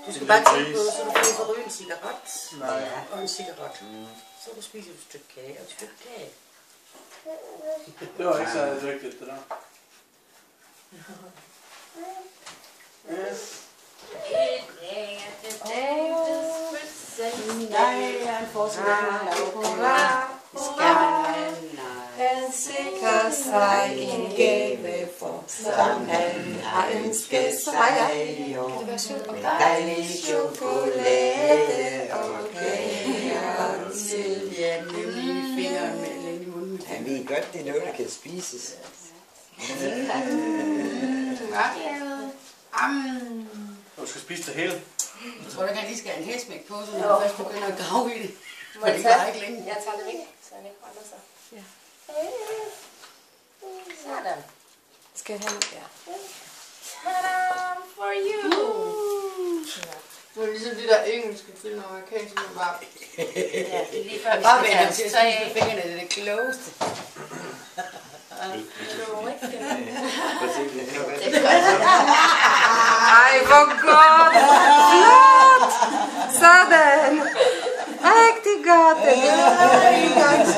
Du skal bare tænke på, så du får ryge en cigaret. Nej. Og en cigaret. Så du spiser et stykke kage og et stykke kage. Det var ikke så dygtigt, det der. Han sikrer sig en gave for, som han har ønsket sig. Dejlig chokolade og kager til hjemme fingeren mellem i munden. Han ved godt, det er noget, der kan spises. Du skal spise det hele. Jeg tror, at jeg lige skal have en hæsmæk på, så når jeg først begynder at grave i det. For det var ikke længe. Jeg tager det væk, så han ikke brænder sig. Ja. Sådan. Skal han? Ja. Ta-da! For you! Det var ligesom de der engelske film, amerikanske, man bare... Ja, det er lige før vi Bare skal vende til tage at tøj spise af. på fingrene, det er det klogeste. Ej, hvor godt! Flot! Sådan! Rigtig godt! Det er godt.